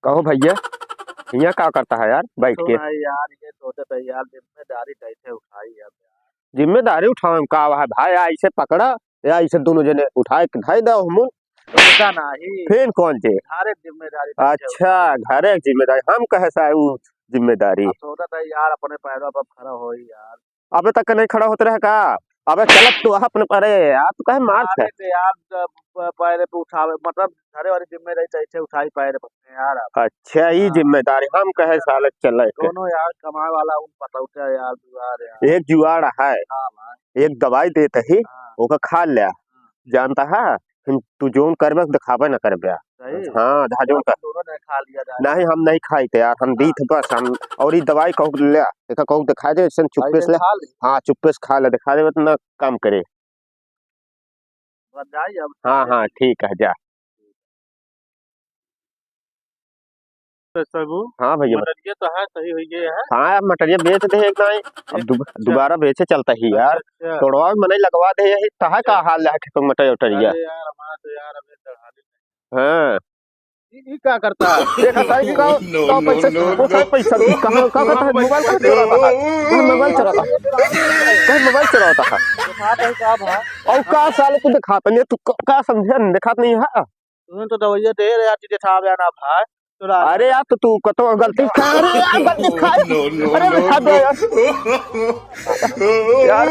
कहो भैया, यहाँ क्या करता है यार बैठ के? यार ये सोचे थे यार जिम्मेदारी कैसे उठाई अब यार। जिम्मेदारी उठाओ का है भाई, ऐसे पकड़ा या ऐसे दोनों जने उठाए ढाई दो मुन। ऐसा नहीं, फिर कौन चे? हर एक जिम्मेदारी अच्छा, घर एक जिम्मेदारी हम कहे सा वो जिम्मेदारी। सोचा था यार अपने पैरों पर खड़ा हो यार। अबे तक नहीं खड़ा होते रहे का? अबे चलत तू अपने अरे यार तू कहे मार है यार पैरे पे उठावे मतलब घरे वाली जिम्मेदारी कैसे उठाई पैरे पे यार। अच्छा ये जिम्मेदारी हम कहे साले चल दोनों यार कमाए वाला उन पता यार जुआर यार। एक जुआड़ है, एक दवाई देते ही ओका खा लिया जानता है, फिर तू जोन करबे दिखावे न करबे। हाँ जोन कर दोनों ने खा लिया नहीं हम नहीं खाई थे यार, हम दी थे बस हम। और ये दवाई कहू ले एक कहू दिखा दे चुप्पे से ले। हाँ चुप्पे से खा ले दिखा दे तो ना काम करे। हाँ हाँ ठीक है जा। हाँ भैया मटरिया तो है सही हुई है। हाँ मटरिया बेच दे एक नहीं, अब दोबारा बेचे चलता ही यार। तोड़वा मन लगवा दे यही कहा का हाल है तो मटर उटरिया। हाँ ये क्या करता है? देखा साहब का पैसा पैसा कहाँ का करता है? मोबाइल कहाँ चुराता है? मोबाइल चुराता है, कहीं मोबाइल चुराता है। और का साले तू दिखाता नहीं, तू का समझे दिखात नहीं है। तूने तो दवाइयां दे रहे यार तुझे छाप जाना भाई। अरे यार तो तू कतो गलती खा, अरे यार गलती खा, अरे दिखा दे यार। यार